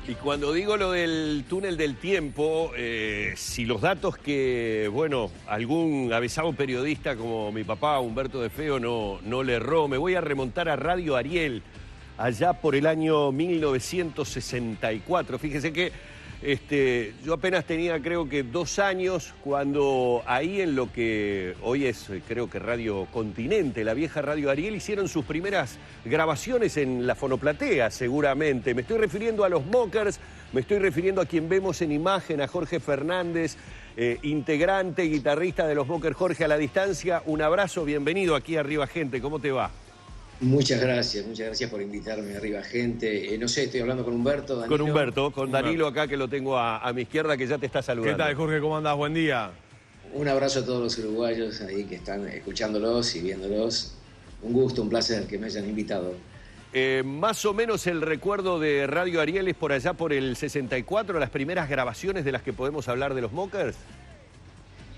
Y cuando digo lo del túnel del tiempo, si los datos que, bueno, algún avisado periodista como mi papá, Humberto de Feo, no le erró, me voy a remontar a Radio Ariel, allá por el año 1964. Fíjese que yo apenas tenía, creo que 2 años, cuando ahí en lo que hoy es, creo que Radio Continente, la vieja Radio Ariel, hicieron sus primeras grabaciones en la fonoplatea, seguramente. Me estoy refiriendo a los Mockers, me estoy refiriendo a quien vemos en imagen, a Jorge Fernández, integrante, guitarrista de los Mockers. Jorge, a la distancia, un abrazo, bienvenido aquí a Arriba Gente, ¿cómo te va? Muchas gracias por invitarme a Arriba Gente. No sé, estoy hablando con Humberto, Danilo. Con Humberto, con Danilo acá que lo tengo a mi izquierda, que ya te está saludando. ¿Qué tal, Jorge? ¿Cómo andás? Buen día. Un abrazo a todos los uruguayos ahí que están escuchándolos y viéndolos. Un gusto, un placer que me hayan invitado. Más o menos el recuerdo de Radio Ariel es por allá por el 64, las primeras grabaciones de las que podemos hablar de los Mockers.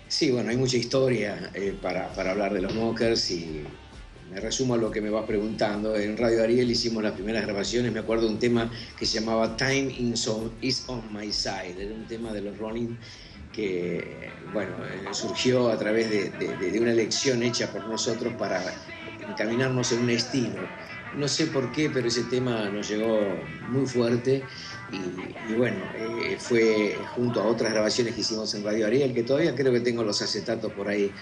Sí, bueno, hay mucha historia para hablar de los Mockers y me resumo a lo que me vas preguntando. En Radio Ariel hicimos las primeras grabaciones. Me acuerdo de un tema que se llamaba Time is on My Side. Era un tema de los Rolling que, bueno, surgió a través de una elección hecha por nosotros para encaminarnos en un estilo. No sé por qué, pero ese tema nos llegó muy fuerte y bueno, fue junto a otras grabaciones que hicimos en Radio Ariel, que todavía creo que tengo los acetatos por ahí.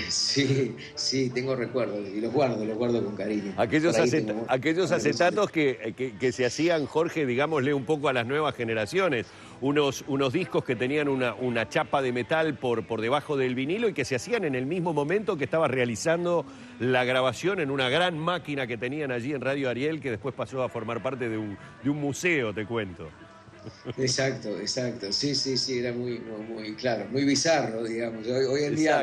Sí, tengo recuerdos y los guardo con cariño. Aquellos acetatos que se hacían, Jorge, digámosle un poco a las nuevas generaciones, unos discos que tenían una chapa de metal por debajo del vinilo y que se hacían en el mismo momento que estaba realizando la grabación en una gran máquina que tenían allí en Radio Ariel, que después pasó a formar parte de un museo, te cuento. Exacto. Sí, era muy claro, muy bizarro, digamos. Hoy en día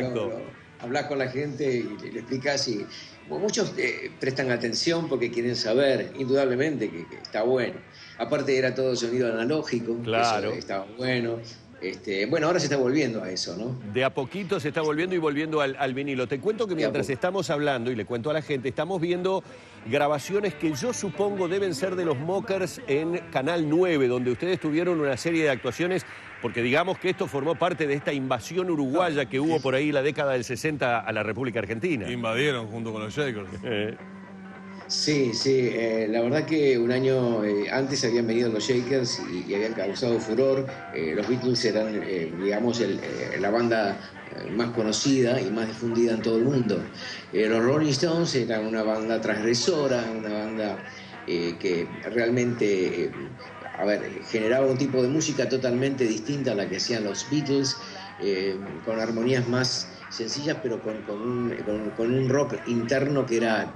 hablas con la gente y le explicas y muchos prestan atención porque quieren saber, indudablemente, que está bueno. Aparte era todo sonido analógico, claro. Eso estaba bueno. Bueno, ahora se está volviendo a eso, ¿no? De a poquito se está volviendo y volviendo al vinilo. Te cuento que mientras estamos hablando, y le cuento a la gente, estamos viendo grabaciones que yo supongo deben ser de los Mockers en Canal 9, donde ustedes tuvieron una serie de actuaciones, porque digamos que esto formó parte de esta invasión uruguaya que hubo por ahí la década del 60 a la República Argentina. Invadieron junto con los Shakers. Sí, la verdad que un año antes habían venido los Shakers y habían causado furor. Los Beatles eran, digamos, la banda más conocida y más difundida en todo el mundo. Los Rolling Stones eran una banda transgresora, una banda que realmente generaba un tipo de música totalmente distinta a la que hacían los Beatles, con armonías más sencillas, pero con un rock interno que era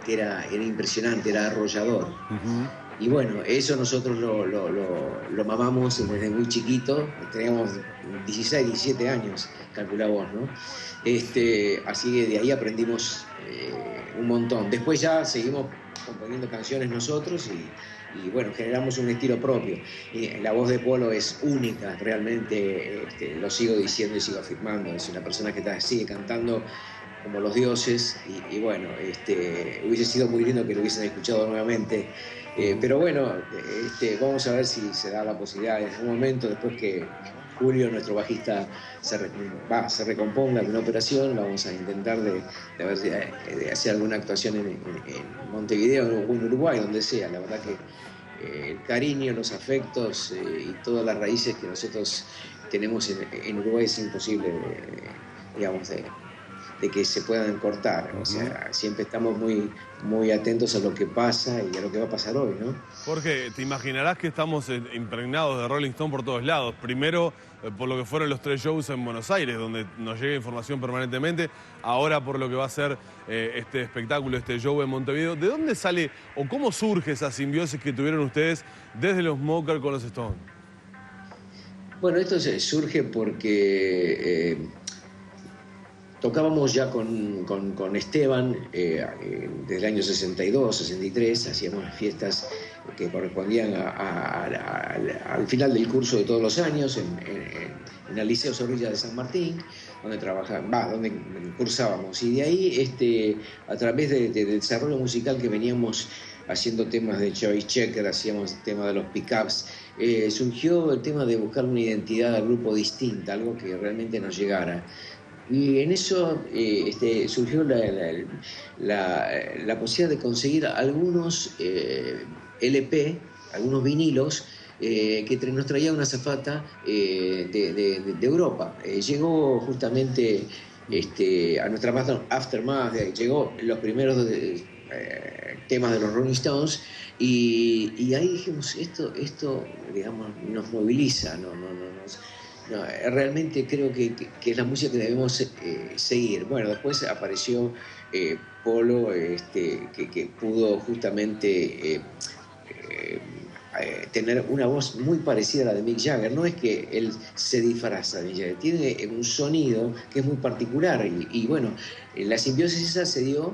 impresionante, era arrollador. Uh-huh. Y bueno, eso nosotros lo mamamos desde muy chiquito, teníamos 16, 17 años, calculá vos, ¿no? Así que de ahí aprendimos un montón. Después ya seguimos componiendo canciones nosotros y bueno, generamos un estilo propio. La voz de Polo es única, realmente, lo sigo diciendo y sigo afirmando. Es una persona que sigue cantando como los dioses y bueno, hubiese sido muy lindo que lo hubiesen escuchado nuevamente. Pero bueno, vamos a ver si se da la posibilidad en algún momento, después que Julio, nuestro bajista, se recomponga de una operación. Vamos a intentar de hacer alguna actuación en Montevideo o en Uruguay, donde sea. La verdad que el cariño, los afectos y todas las raíces que nosotros tenemos en Uruguay es imposible, digamos, de que se puedan cortar. O sea, siempre estamos muy atentos a lo que pasa y a lo que va a pasar hoy, ¿no? Jorge, te imaginarás que estamos impregnados de Rolling Stone por todos lados. Primero, por lo que fueron los 3 shows en Buenos Aires, donde nos llega información permanentemente. Ahora por lo que va a ser este espectáculo, este show en Montevideo. ¿De dónde sale o cómo surge esa simbiosis que tuvieron ustedes desde los Mockers con los Stones? Bueno, esto surge porque tocábamos ya con Esteban desde el año 62, 63, hacíamos fiestas que correspondían al final del curso de todos los años en el Liceo Zorrilla de San Martín, donde cursábamos. Y de ahí, a través del desarrollo musical que veníamos haciendo temas de Choice Checker, hacíamos temas de los pickups. Surgió el tema de buscar una identidad al grupo distinta, algo que realmente nos llegara. Y en eso surgió la posibilidad de conseguir algunos LP, algunos vinilos, que nos traía una azafata de Europa. Llegó justamente a nuestra Aftermath, llegó los primeros temas de los Rolling Stones, y ahí dijimos, esto digamos, nos moviliza, realmente creo que es la música que debemos seguir. Bueno, después apareció Polo, que pudo justamente tener una voz muy parecida a la de Mick Jagger. No es que él se disfraza de Mick Jagger, tiene un sonido que es muy particular, y bueno, la simbiosis esa se dio,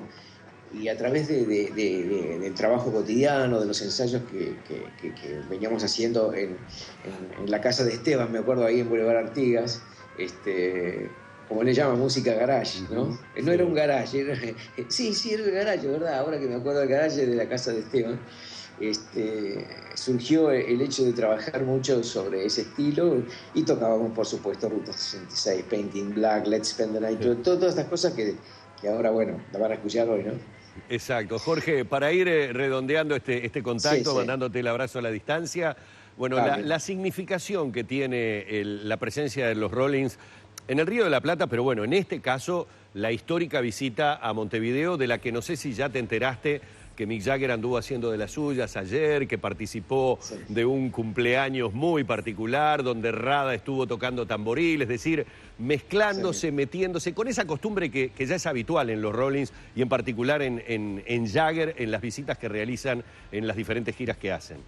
y a través del trabajo cotidiano, de los ensayos que veníamos haciendo en la casa de Esteban, me acuerdo, ahí en Boulevard Artigas, como le llaman, música garage, ¿no? No era un garage, sí, era el garage, ¿verdad? Ahora que me acuerdo del garage de la casa de Esteban, surgió el hecho de trabajar mucho sobre ese estilo, y tocábamos, por supuesto, Ruta 66, Painting Black, Let's Spend the Night, todas estas cosas que ahora, bueno, la van a escuchar hoy, ¿no? Exacto. Jorge, para ir redondeando este contacto, mandándote el abrazo a la distancia, bueno, la significación que tiene la presencia de los Rollins en el Río de la Plata, pero bueno, en este caso, la histórica visita a Montevideo, de la que no sé si ya te enteraste, que Mick Jagger anduvo haciendo de las suyas ayer, que participó de un cumpleaños muy particular, donde Rada estuvo tocando tamboril, es decir, mezclándose, metiéndose, con esa costumbre que ya es habitual en los Rollins, y en particular en Jagger, en las visitas que realizan en las diferentes giras que hacen.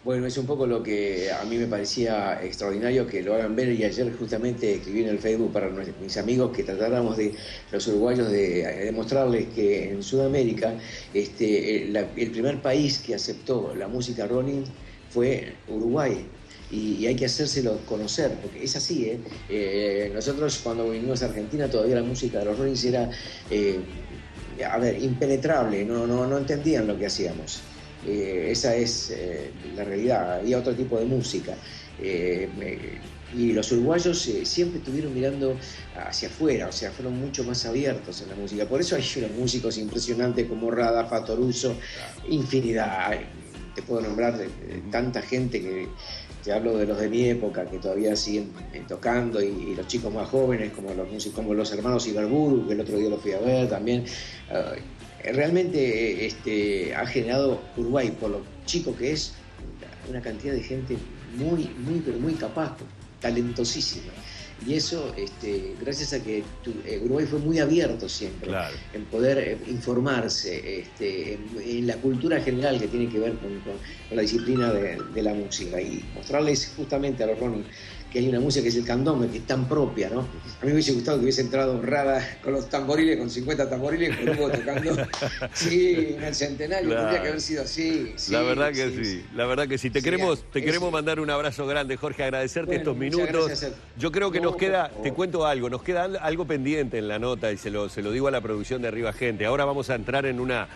Bueno, es un poco lo que a mí me parecía extraordinario que lo hagan ver, y ayer justamente escribí en el Facebook para mis amigos que tratáramos de, los uruguayos, de demostrarles que en Sudamérica el primer país que aceptó la música Rolling fue Uruguay. Y hay que hacérselo conocer, porque es así, nosotros cuando vinimos a Argentina todavía la música de los Rollins era, impenetrable, no entendían lo que hacíamos. Esa es la realidad. Había otro tipo de música, y los uruguayos siempre estuvieron mirando hacia afuera, o sea, fueron mucho más abiertos en la música. Por eso hay unos músicos impresionantes como Rada, Fatoruso, infinidad. Te puedo nombrar tanta gente que te hablo de los de mi época que todavía siguen tocando, y los chicos más jóvenes como los músicos, como los hermanos Ibarburu, que el otro día los fui a ver también. Realmente ha generado Uruguay, por lo chico que es, una cantidad de gente pero muy capaz, talentosísima. Y eso, gracias a que Uruguay fue muy abierto siempre, en poder informarse, en la cultura general que tiene que ver con la disciplina de la música, y mostrarles justamente a los Rolling que hay una música que es el candombe, que es tan propia, ¿no? A mí me hubiese gustado que hubiese entrado Rada con los tamboriles, con 50 tamboriles, con Hugo tocando, en el centenario, tendría que haber sido así. La verdad que sí. Te queremos mandar un abrazo grande, Jorge, agradecerte estos minutos. Yo creo que nos queda, te cuento algo, nos queda algo pendiente en la nota, y se lo digo a la producción de Arriba Gente. Ahora vamos a entrar en una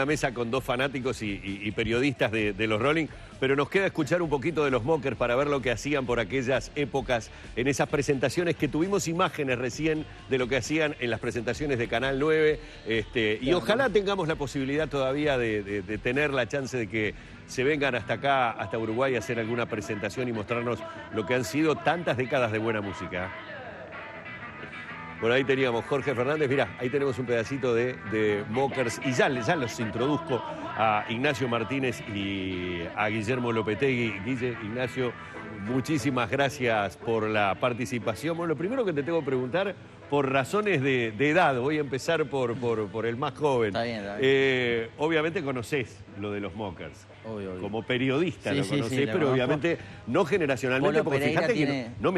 mesa con dos fanáticos y periodistas de los Rolling, pero nos queda escuchar un poquito de los Mockers para ver lo que hacían por aquellas épocas, en esas presentaciones que tuvimos imágenes recién de lo que hacían en las presentaciones de Canal 9, y ojalá tengamos la posibilidad todavía de tener la chance de que se vengan hasta acá, hasta Uruguay, a hacer alguna presentación y mostrarnos lo que han sido tantas décadas de buena música. Bueno, ahí teníamos Jorge Fernández, mirá, ahí tenemos un pedacito de Mockers, y ya los introduzco a Ignacio Martínez y a Guillermo Lopetegui. Guille, Ignacio, muchísimas gracias por la participación. Bueno, lo primero que te tengo que preguntar, por razones de edad, voy a empezar por el más joven. Está bien. Obviamente conocés lo de los Mockers. Obvio. Como periodista lo conocés, sí, pero obviamente no generacionalmente, Polo porque Pereira fíjate tiene... que no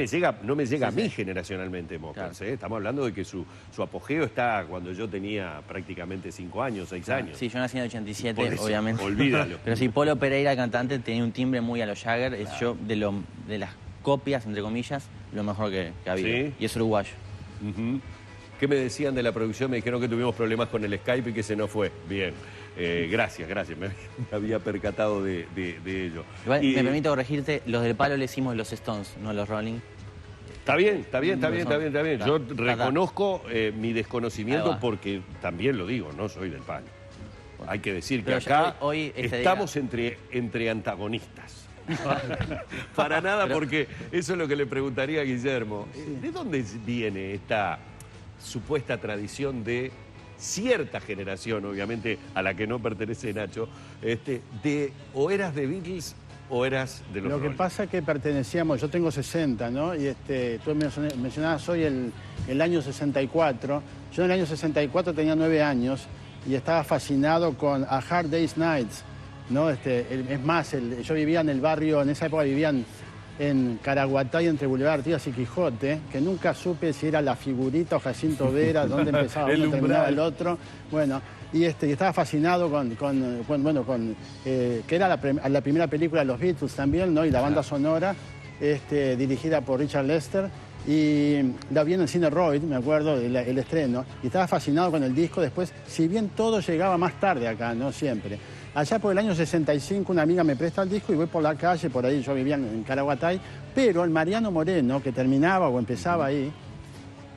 me llega a mí generacionalmente Mockers. Claro. Estamos hablando de que su apogeo está cuando yo tenía prácticamente 5 años, 6 años. Sí, yo nací en el 87, Por eso, obviamente. olvídalo. Pero sí, Polo Pereira, cantante, tenía un timbre muy a los Jagger. Es yo, de las copias, entre comillas, lo mejor que ha habido. ¿Sí? Y es uruguayo. ¿Qué me decían de la producción? Me dijeron que tuvimos problemas con el Skype y que se nos fue. Bien. Gracias, me había percatado de ello. Igual, me permito corregirte, los del palo le hicimos los Stones, no los Rolling. Está bien. Yo reconozco mi desconocimiento va. porque también lo digo, no soy del palo. Hay que decir que Pero ya acá hoy estamos entre antagonistas. Para nada, porque eso es lo que le preguntaría a Guillermo. ¿De dónde viene esta supuesta tradición de cierta generación, obviamente a la que no pertenece Nacho, de o eras de Beatles o eras de los Lo que Rolling? pasa es que pertenecíamos, yo tengo 60, ¿no? Y tú mencionabas hoy el año 64. Yo en el año 64 tenía 9 años y estaba fascinado con A Hard Day's Nights, ¿no? Es más, yo vivía en el barrio, en esa época vivían en Caraguatay, entre Boulevard Artigas y Quijote, que nunca supe si era La Figurita o Jacinto Vera, dónde empezaba uno, terminaba el otro. Bueno, y estaba fascinado que era la primera película de los Beatles también, ¿no? Y la banda sonora, dirigida por Richard Lester. Y la vi en el cine Royd, me acuerdo, el estreno, y estaba fascinado con el disco. Después, si bien todo llegaba más tarde acá, no siempre. Allá por el año 65 una amiga me presta el disco y voy por la calle, por ahí yo vivía en Caraguatay, pero el Mariano Moreno, que terminaba o empezaba ahí,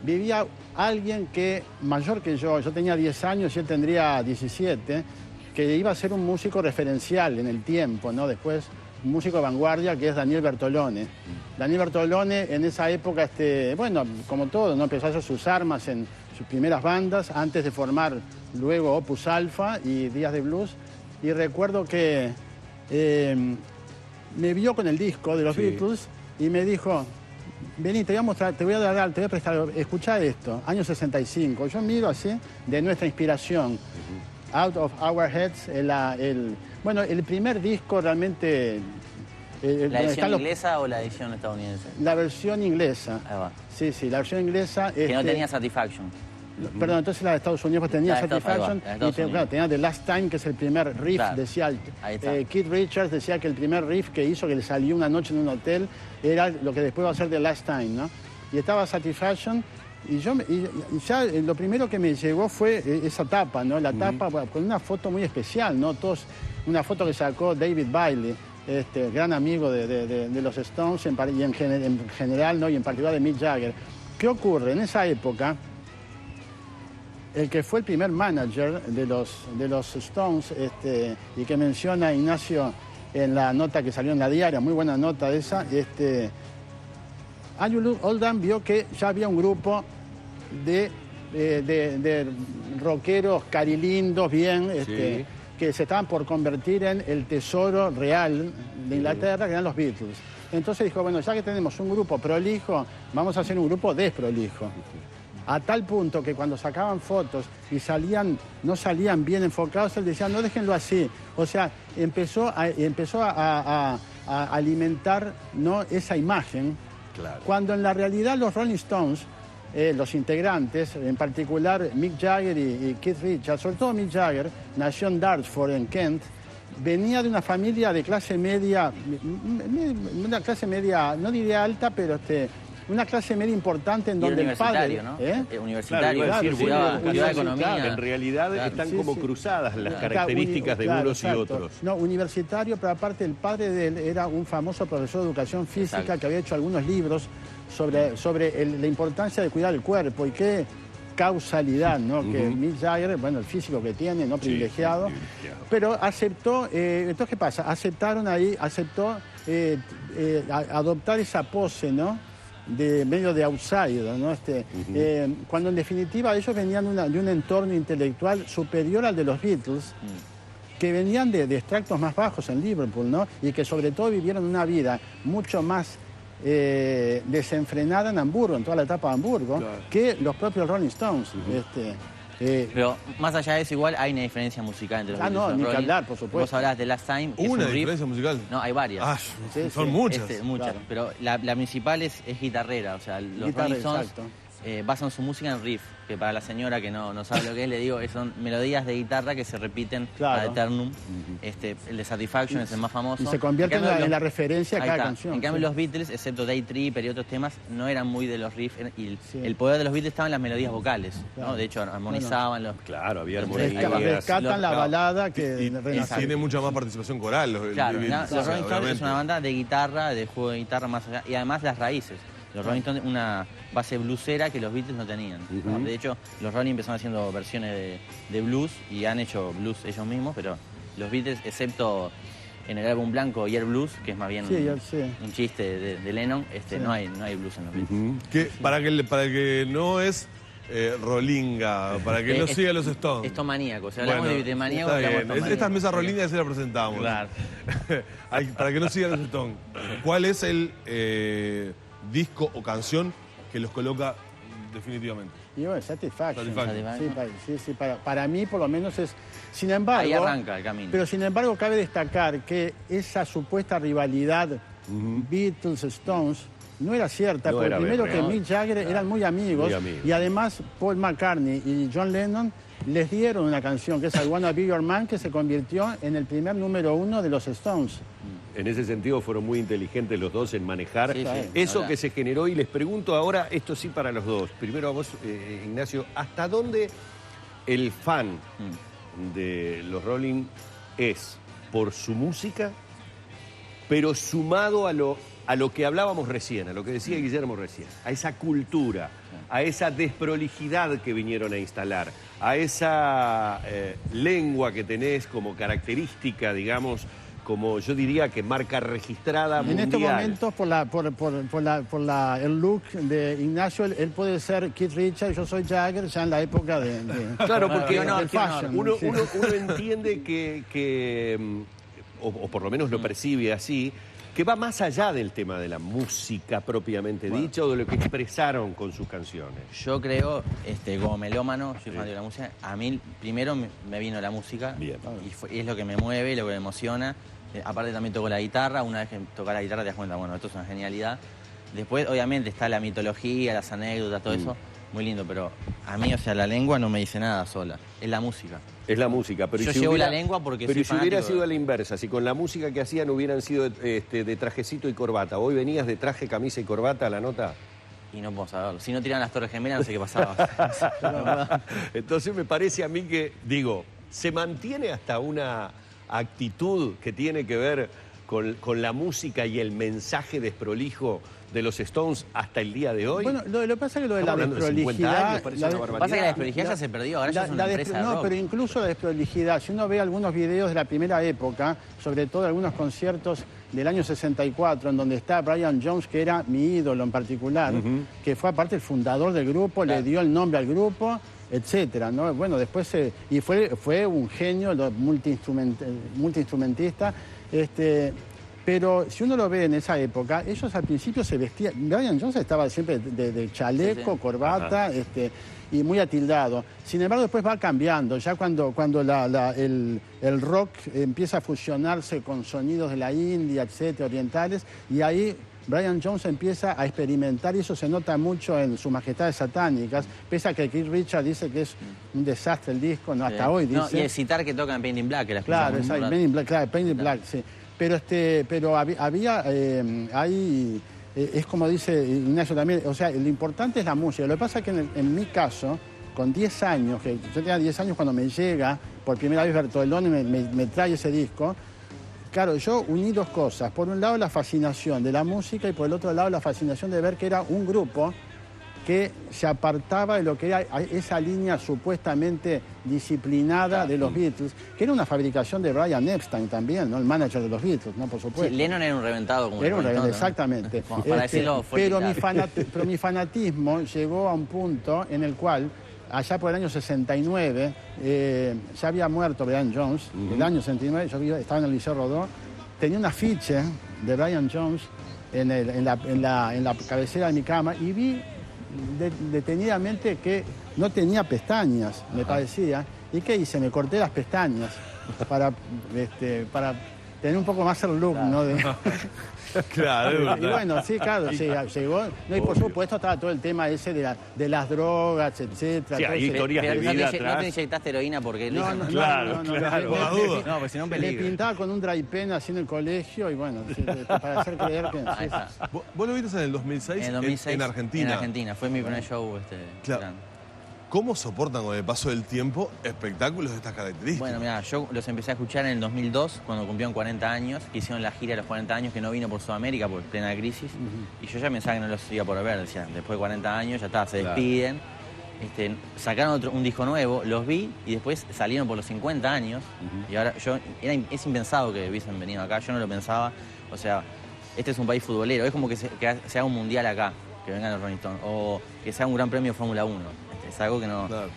vivía alguien que, mayor que yo tenía 10 años y él tendría 17, que iba a ser un músico referencial en el tiempo, ¿no? Después, un músico de vanguardia, que es Daniel Bertolone. Daniel Bertolone en esa época, bueno, como todo, ¿no? Empezó a hacer sus armas en sus primeras bandas, antes de formar luego Opus Alpha y Días de Blues. Y recuerdo que me vio con el disco de los Beatles y me dijo, vení, te voy a mostrar, te voy a prestar, escuchá esto, año 65. Yo miro así, de nuestra inspiración, Out of Our Heads, el primer disco realmente... ¿La versión inglesa o la edición estadounidense? La versión inglesa. Ahí va. Sí, la versión inglesa... Que no tenía Satisfaction. Perdón, entonces la de Estados Unidos pues tenía Satisfaction y claro, tenía The Last Time, que es el primer riff, claro, decía Keith Richards, decía que el primer riff que hizo, que le salió una noche en un hotel, era lo que después va a ser The Last Time, ¿no? Y estaba Satisfaction y ya lo primero que me llegó fue esa tapa, ¿no? La tapa con una foto muy especial, ¿no? Una foto que sacó David Bailey, gran amigo de los Stones y en general, ¿no? Y en particular de Mick Jagger. ¿Qué ocurre? En esa época, el que fue el primer manager de los Stones, y que menciona Ignacio en la nota que salió en la diaria, muy buena nota esa, Andrew Oldham vio que ya había un grupo de rockeros carilindos, bien, que se estaban por convertir en el tesoro real de Inglaterra, que eran los Beatles. Entonces dijo, bueno, ya que tenemos un grupo prolijo, vamos a hacer un grupo desprolijo. A tal punto que cuando sacaban fotos y no salían bien enfocados, él decía, no, déjenlo así. O sea, empezó a alimentar, ¿no? esa imagen, claro. Cuando en la realidad los Rolling Stones, los integrantes, en particular Mick Jagger y Keith Richards, sobre todo Mick Jagger, nació en Dartford, en Kent, venía de una familia de clase media, no diría alta, pero una clase media importante en donde el padre... ¿no? Universitario, claro, ciudad economía. En realidad están como cruzadas las características de unos y otros. No, universitario, pero aparte el padre de él era un famoso profesor de educación física que había hecho algunos libros sobre la importancia de cuidar el cuerpo y qué causalidad, ¿no? Que Mick Jagger, bueno, el físico que tiene, no privilegiado, pero aceptó, entonces ¿qué pasa? Aceptó adoptar esa pose, ¿no? De medio de outsider, ¿no? Cuando en definitiva ellos venían de un entorno intelectual superior al de los Beatles, que venían de extractos más bajos en Liverpool, ¿no? Y que sobre todo vivieron una vida mucho más desenfrenada en Hamburgo, en toda la etapa de Hamburgo, claro, que los propios Rolling Stones. Pero más allá de eso, igual hay una diferencia musical entre los Beatles y los ni Rolling. que hablar, por supuesto. Vos hablás de Last Time. ¿Una diferencia musical? No, hay varias. Son muchas. Muchas, claro. pero la principal es guitarrera, o sea, los Rolling Stones basan su música en riff, que para la señora que no sabe lo que es, le digo, son melodías de guitarra que se repiten Claro. ad eternum. El de Satisfaction es el más famoso. Y se convierte en la referencia a Ahí cada está. canción. En cambio, sí. los Beatles, excepto Day Tripper y otros temas, no eran muy de los riffs. Y Sí. el poder de los Beatles estaba en las melodías vocales. Claro. ¿no? De hecho, armonizaban los... Claro, había Los armonías. Rescatan la Claro. balada que Y renace. tiene mucha más participación coral. Claro, los Rolling Stones es obviamente. una banda de guitarra, de juego de guitarra más allá, y además las raíces. Los Rolling Stones una base bluesera que los Beatles no tenían. ¿no? De hecho, los Rolling empezaron haciendo versiones de blues y han hecho blues ellos mismos, pero los Beatles, excepto en el álbum blanco y Air Blues, que es más bien Sí, yo sé. un chiste de Lennon, no hay blues en los Beatles. Que para el que no es rolinga, para que no siga los Stones. Esto maníaco, o sea, hablamos Bueno, de maníaco, está hablamos bien. de maníaco. Estas mesas rolingas ya se las presentamos. Claro. Para que no sigan los Stones. ¿Cuál es el disco o canción que los coloca definitivamente? Y bueno, Satisfaction. Satisfaction. Sí, para mí por lo menos es... Sin embargo... Ahí arranca el camino. Pero sin embargo cabe destacar que esa supuesta rivalidad Beatles-Stones no era cierta, No porque era primero real. que Mick Jagger eran muy amigos, Muy amigos. y además Paul McCartney y John Lennon les dieron una canción que es I Wanna Be Your Man, que se convirtió en el primer número 1 de los Stones. En ese sentido fueron muy inteligentes los dos en manejar Sí, sí, eso ahora. que se generó. Y les pregunto ahora, esto sí para los dos. Primero a vos, Ignacio, ¿hasta dónde el fan de los Rolling es por su música, pero sumado a lo que hablábamos recién, a lo que decía Guillermo recién, a esa cultura, a esa desprolijidad que vinieron a instalar, a esa lengua que tenés como característica, digamos, como yo diría que marca registrada En mundial? estos momentos, por el look de Ignacio, él puede ser Keith Richards, yo soy Jagger, ya en la época de Claro, porque del fashion. uno, sí. uno entiende o por lo menos lo percibe así, que va más allá del tema de la música propiamente dicha o de lo que expresaron con sus canciones. Yo creo, como melómano, soy fan de la música, a mí primero me vino la música. Bien. Y es lo que me mueve, lo que me emociona. Aparte también toco la guitarra, una vez que tocas la guitarra te das cuenta, bueno, esto es una genialidad. Después, obviamente, está la mitología, las anécdotas, todo eso, muy lindo, pero a mí, o sea, la lengua no me dice nada sola, es la música. Es la música, pero Yo ¿y si llevo hubiera- la lengua porque pero soy ¿y si hubiera fanático sido de- a la inversa, si con la música que hacían hubieran sido de trajecito y corbata, hoy venías de traje, camisa y corbata a la nota? Y no puedo saberlo. Si no tiran las Torres Gemelas, no sé qué pasaba. Entonces me parece a mí que, digo, se mantiene hasta una actitud que tiene que ver con la música y el mensaje desprolijo de los Stones hasta el día de hoy. Bueno, lo que pasa es que lo de la Estamos hablando de 50 desprolijidad... años, parece la una de- barbaridad. Pasa que la desprolijidad ya se perdió, ahora ya es una empresa de No, rock. pero incluso la desprolijidad, si uno ve algunos videos de la primera época, sobre todo algunos conciertos del año 64, en donde está Brian Jones, que era mi ídolo en particular, que fue aparte el fundador del grupo, le dio el nombre al grupo, etcétera, ¿no? Bueno, después y fue un genio, multiinstrumentista, pero si uno lo ve en esa época, ellos al principio se vestían... Brian Jones estaba siempre de chaleco, Sí, sí. corbata, y muy atildado. Sin embargo, después va cambiando. Ya cuando el rock empieza a fusionarse con sonidos de la India, etcétera, orientales, y ahí Brian Jones empieza a experimentar, y eso se nota mucho en sus majestades satánicas, pese a que Keith Richards dice que es un desastre el disco, no, hasta hoy dice... No, y el citar que toca en Paint in Black, que la Claro, escuchamos exacto, un Paint in Black, claro, Paint in Claro. Black, sí. Pero había, es como dice Ignacio también, o sea, lo importante es la música. Lo que pasa es que en mi caso, con 10 años, que yo tenía 10 años cuando me llega por primera vez Bertolone me trae ese disco, claro, yo uní dos cosas. Por un lado la fascinación de la música y por el otro lado la fascinación de ver que era un grupo que se apartaba de lo que era esa línea supuestamente disciplinada de los Beatles, que era una fabricación de Brian Epstein también, ¿no? El manager de los Beatles, ¿no? Por Sí, supuesto. Lennon era un reventado como Era un Rolling reventado, Stone, ¿no? exactamente. Bueno, para decirlo pero, fuerte y pero mi fanatismo llegó a un punto en el cual, allá por el año 69, ya había muerto Brian Jones, el año 69, estaba en el Liceo Rodó, tenía un afiche de Brian Jones en la cabecera de mi cama y vi detenidamente que no tenía pestañas, me parecía. ¿Y qué hice? Me corté las pestañas para tener un poco más el look, ¿no? Claro, Y bueno, sí, claro, sí, llegó. No, y por supuesto estaba todo el tema ese de las drogas, etcétera. Sí, todo hay ese- historias de Pero vida no atrás. te inyectaste heroína porque No, no, Claro, no, claro. Por las dudas. No, pues si no un Le peligro. pintaba con un dry pen así en el colegio y bueno, sí, para hacer creer que... Ahí sí, está. ¿Vos lo viste en el 2006? En el 2006. En Argentina. En Argentina, fue mi primer show. Claro. grande. ¿Cómo soportan con el paso del tiempo espectáculos de estas características? Bueno, mira, yo los empecé a escuchar en el 2002, cuando cumplieron 40 años, que hicieron la gira de los 40 años, que no vino por Sudamérica por plena crisis. Y yo ya pensaba que no los iba por ver, decía, después de 40 años ya está, se Claro. despiden. Sacaron un disco nuevo, los vi y después salieron por los 50 años. Y ahora es impensado que hubiesen venido acá, yo no lo pensaba. O sea, este es un país futbolero, es como que se haga un mundial acá, que vengan los Rolling Stones, o que sea un gran premio de Fórmula 1. Es algo que no... Claro.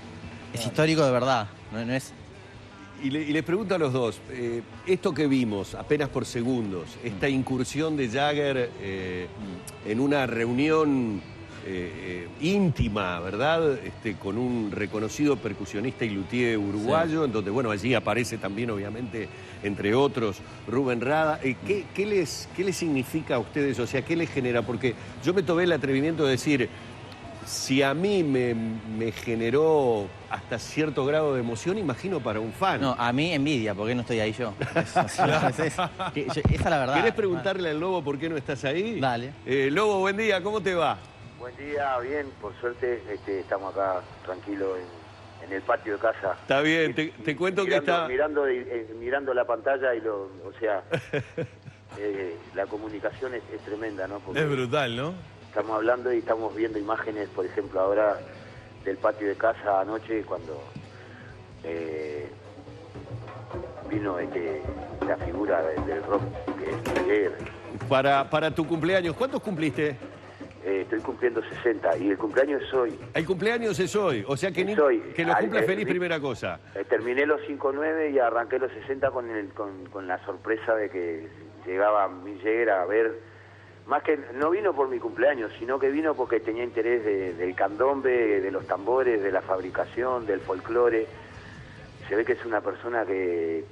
Es histórico de verdad, no es... Y les pregunto a los dos, esto que vimos apenas por segundos, esta incursión de Jagger en una reunión íntima, ¿verdad? Con un reconocido percusionista y luthier uruguayo, en donde, bueno, allí aparece también, obviamente, entre otros, Rubén Rada. ¿Qué les significa a ustedes? O sea, ¿qué les genera? Porque yo me tomé el atrevimiento de decir... Si a mí me generó hasta cierto grado de emoción, imagino para un fan. No, a mí envidia, porque no estoy ahí yo. Esa es la verdad. ¿Querés preguntarle al Lobo por qué no estás ahí? Dale. Lobo, buen día, ¿cómo te va? Buen día, bien, por suerte estamos acá tranquilos en el patio de casa. Está bien, te cuento que está... Mirando la pantalla y la comunicación es tremenda, ¿no? Porque Es brutal, ¿no? estamos hablando y estamos viendo imágenes, por ejemplo, ahora del patio de casa anoche cuando vino la figura del rock que es Jagger. Para tu cumpleaños, ¿cuántos cumpliste? Estoy cumpliendo 60 y el cumpleaños es hoy. El cumpleaños es hoy, o sea que, Es hoy. que lo cumplas feliz, primera cosa. Terminé los 5-9 y arranqué los 60 con la sorpresa de que llegaba Mick Jagger a ver. Más que no vino por mi cumpleaños, sino que vino porque tenía interés del candombe, de los tambores, de la fabricación, del folclore. Se ve que es una persona que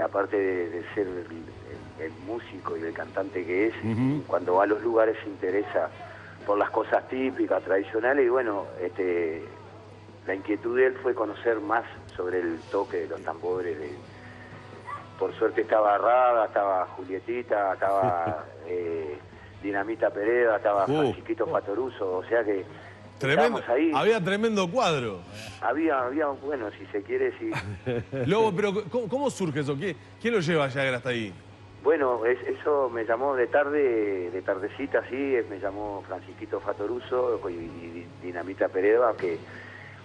aparte de ser el músico y el cantante que es, cuando va a los lugares se interesa por las cosas típicas, tradicionales, y bueno, la inquietud de él fue conocer más sobre el toque de los tambores. Por suerte estaba Rada, estaba Julietita, estaba... Dinamita Pereda, estaba Francisquito Fatoruso, o sea que Tremendo. estábamos ahí. Había tremendo cuadro. Había, bueno, si se quiere, sí. Lobo, pero ¿cómo surge eso? ¿Quién lo lleva a Jagger hasta ahí? Bueno, eso me llamó de tardecita, sí, me llamó Francisquito Fatoruso y Dinamita Pereda, que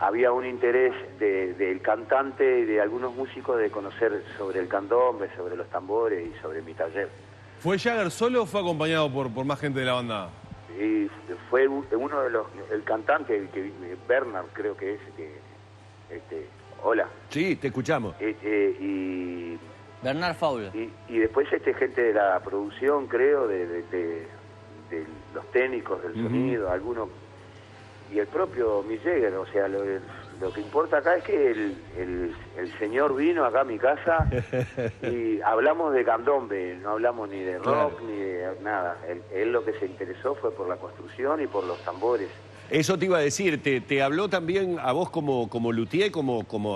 había un interés del cantante y de algunos músicos de conocer sobre el candombe, sobre los tambores y sobre mi taller. ¿Fue Jagger solo o fue acompañado por más gente de la banda? Y fue uno de el cantante, Bernard creo que es, hola. Sí, te escuchamos. Y Bernard Faul. y después gente de la producción, creo, de los técnicos del sonido, algunos, y el propio Mick Jagger. O sea, lo que importa acá es que el señor vino acá a mi casa y hablamos de candombe, no hablamos ni de rock, ni de nada. Él lo que se interesó fue por la construcción y por los tambores. Eso te iba a decir, te habló también a vos como luthier,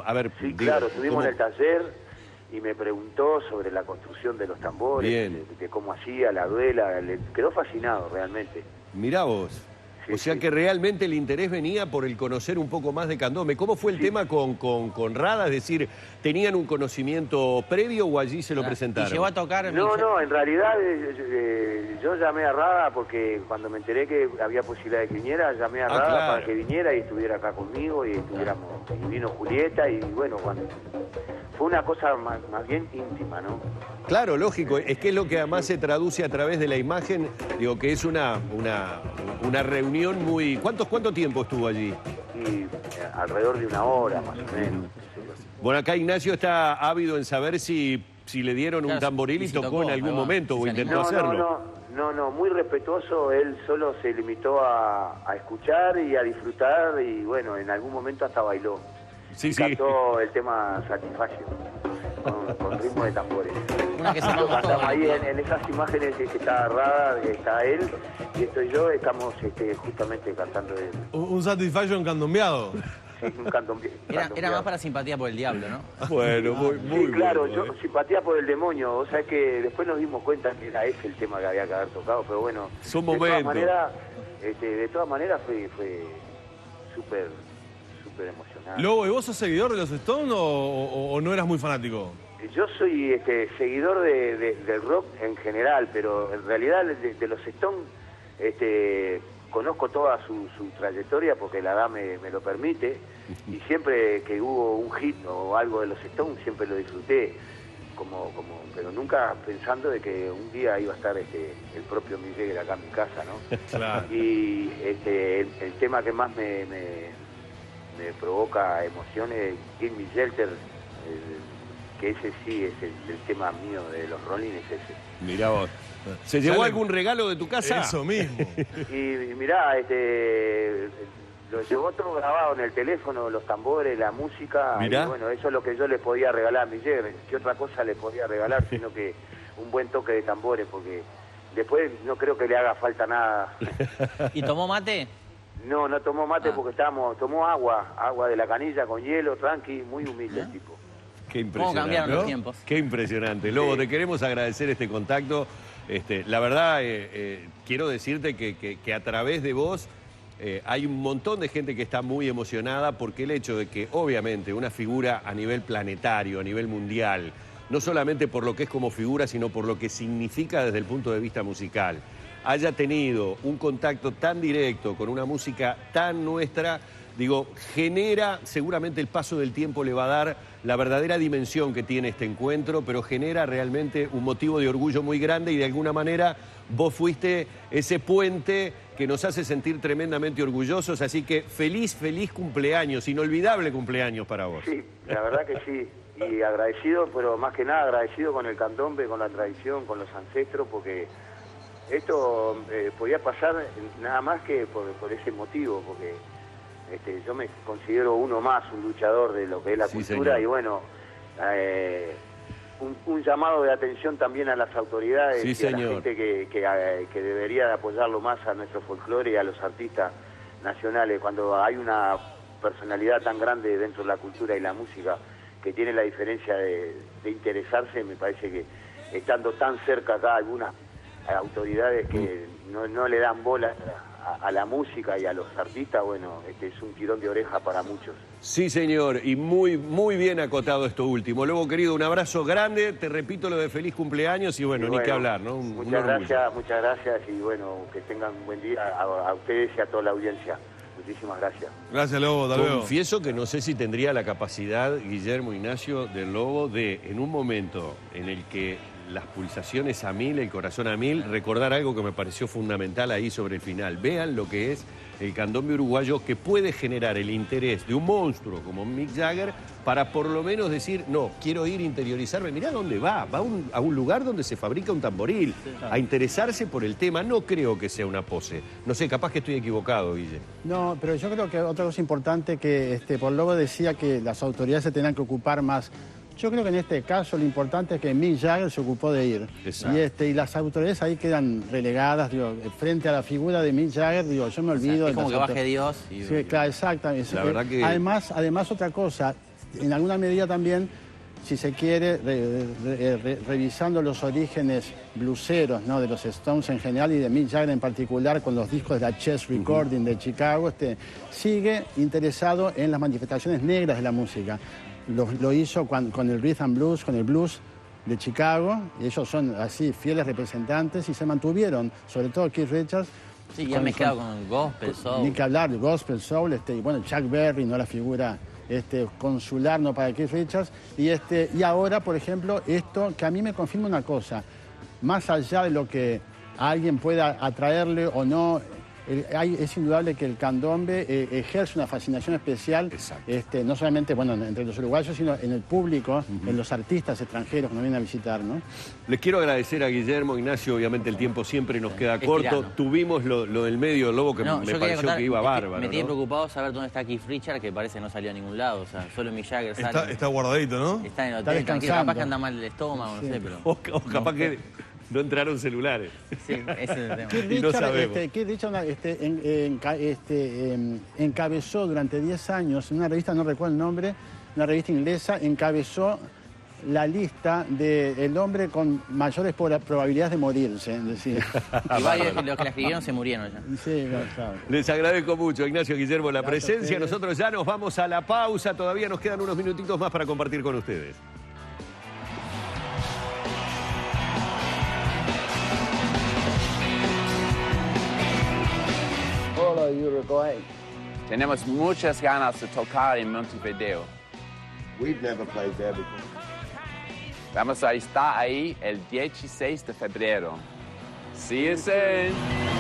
a ver... Sí, digo, claro, estuvimos como- en el taller y me preguntó sobre la construcción de los tambores, Bien. de cómo hacía la duela, le quedó fascinado realmente. Mirá vos. Sí, O sea sí. que realmente el interés venía por el conocer un poco más de candombe. ¿Cómo fue el tema con Rada? Es decir, ¿tenían un conocimiento previo o allí se lo Y presentaron? llegó a tocar... No, en realidad yo llamé a Rada porque cuando me enteré que había posibilidad de que viniera, llamé a Rada claro. para que viniera y estuviera acá conmigo y vino Julieta y bueno, fue una cosa más bien íntima, ¿no? Claro, lógico. Es que es lo que además se traduce a través de la imagen. Digo, que es una reunión muy... ¿Cuánto tiempo estuvo allí? Y alrededor de 1 hora más o menos. Bueno, acá Ignacio está ávido en saber si le dieron un Claro, tamboril y y si tocó tocó, en algún ahí va, momento si o se intentó animó. hacerlo. No, muy respetuoso, él solo se limitó a escuchar y a disfrutar y bueno, en algún momento hasta bailó. Sí, Y sí. cantó el tema Satisfaction con ritmo de tambores. Una que se Lo llama cantamos ahí en esas imágenes que está agarrada, que está él y estoy yo, estamos justamente cantando Un Satisfaction candombeado. un cantón. Era más para simpatía por el diablo, ¿no? Bueno, muy Sí, claro, bueno, yo simpatía por el demonio, o sea que después nos dimos cuenta que era ese el tema que había que haber tocado, pero bueno, Son de momentos. de todas maneras fue súper emocionante. Lobo, ¿y vos sos seguidor de los Stones o no eras muy fanático? Yo soy seguidor del rock en general, pero en realidad de los Stones conozco toda su trayectoria porque la edad me lo permite y siempre que hubo un hit o algo de los Stones siempre lo disfruté, pero nunca pensando de que un día iba a estar el propio Mick Jagger acá en mi casa, ¿no? Claro. Y el tema que más me provoca emociones, Give Me Shelter, que ese sí es el tema mío de los Rolling, es ese. Mirá vos. ¿Se llevó algún regalo de tu casa? Eso mismo. Y mirá, lo llevó todo grabado en el teléfono, los tambores, la música. Mirá. Y bueno, eso es lo que yo le podía regalar a mi Jagger. ¿Qué otra cosa le podía regalar sino que un buen toque de tambores? Porque después no creo que le haga falta nada. ¿Y tomó mate? No tomó mate porque tomó agua de la canilla con hielo, tranqui, muy humilde el tipo. Qué ¿Cómo impresionante. cambiaron ¿no? los tiempos? Qué impresionante. Lobo, te queremos agradecer este contacto. La verdad, quiero decirte que a través de vos hay un montón de gente que está muy emocionada porque el hecho de que, obviamente, una figura a nivel planetario, a nivel mundial, no solamente por lo que es como figura, sino por lo que significa desde el punto de vista musical, haya tenido un contacto tan directo con una música tan nuestra, digo, genera, seguramente el paso del tiempo le va a dar la verdadera dimensión que tiene este encuentro, pero genera realmente un motivo de orgullo muy grande y de alguna manera vos fuiste ese puente que nos hace sentir tremendamente orgullosos, así que feliz cumpleaños, inolvidable cumpleaños para vos. Sí, la verdad que sí, y agradecido, pero más que nada agradecido con el candombe, con la tradición, con los ancestros, porque esto podía pasar nada más que por ese motivo, porque yo me considero uno más, un luchador de lo que es la cultura, señor. y bueno, un llamado de atención también a las autoridades Sí, y a la señor. gente que debería de apoyarlo más a nuestro folclore y a los artistas nacionales. Cuando hay una personalidad tan grande dentro de la cultura y la música que tiene la diferencia de interesarse, me parece que estando tan cerca acá algunas autoridades que no le dan bola a la música y a los artistas, bueno, es un tirón de oreja para muchos. Sí, señor, y muy bien acotado esto último. Lobo, querido, un abrazo grande, te repito lo de feliz cumpleaños y bueno, ni que hablar, ¿no? Muchas gracias y bueno, que tengan un buen día a ustedes y a toda la audiencia. Muchísimas gracias. Gracias, Lobo, hasta luego. Confieso que no sé si tendría la capacidad, Guillermo Ignacio del Lobo, de, en un momento en el que las pulsaciones a mil, el corazón a mil, recordar algo que me pareció fundamental ahí sobre el final. Vean lo que es el candombe uruguayo que puede generar el interés de un monstruo como Mick Jagger para por lo menos decir, no, quiero ir a interiorizarme. Mirá dónde va a un lugar donde se fabrica un tamboril, a interesarse por el tema. No creo que sea una pose. No sé, capaz que estoy equivocado, Guille. No, pero yo creo que otra cosa importante que por Lobo decía que las autoridades se tenían que ocupar más. Yo creo que en este caso lo importante es que Mick Jagger se ocupó de ir. Exacto. Y las autoridades ahí quedan relegadas, digo, frente a la figura de Mick Jagger, digo, yo me olvido. Es como que baje Dios. Y... Sí, claro, exactamente. La verdad que... Además otra cosa, en alguna medida también, si se quiere, revisando los orígenes blueseros, ¿no?, de los Stones en general y de Mick Jagger en particular, con los discos de la Chess Recording de Chicago, sigue interesado en las manifestaciones negras de la música. Lo hizo con el Rhythm and Blues, con el blues de Chicago, y ellos son así fieles representantes y se mantuvieron, sobre todo Keith Richards. Sí, ya mezclado con gospel, soul. Ni que hablar, gospel, soul, y bueno, Chuck Berry, no la figura consular, no para Keith Richards, y ahora, por ejemplo, esto que a mí me confirma una cosa, más allá de lo que a alguien pueda atraerle o no es indudable que el candombe ejerce una fascinación especial, no solamente entre los uruguayos, sino en el público, en los artistas extranjeros que nos vienen a visitar, ¿no? Les quiero agradecer a Guillermo, Ignacio, obviamente el tiempo siempre nos queda corto. Tirano. Tuvimos lo del medio del Lobo que me pareció que iba bárbaro. Me tiene ¿no? preocupado saber dónde está Keith Richards, que parece que no salió a ningún lado, o sea, solo Mick Jagger sale. Está guardadito, ¿no? Está en el Está hotel, tranquilo, descansando. capaz que anda mal el estómago, no sé, pero... O capaz que no entraron celulares. Sí, ese es el tema. Keith Y no Richards, sabemos. Keith Richards encabezó durante 10 años en una revista, no recuerdo el nombre, una revista inglesa, encabezó la lista del hombre con mayores probabilidades de morirse. Es decir. Y varios de los que la escribieron se murieron ya. Sí, claro. Les agradezco mucho, Ignacio, Guillermo, la Gracias a presencia. ustedes. Nosotros ya nos vamos a la pausa. Todavía nos quedan unos minutitos más para compartir con ustedes. Hola Uruguay. Tenemos muchas ganas de tocar en Montevideo. We've never played there before. Vamos a estar ahí el 16 de febrero. See you soon.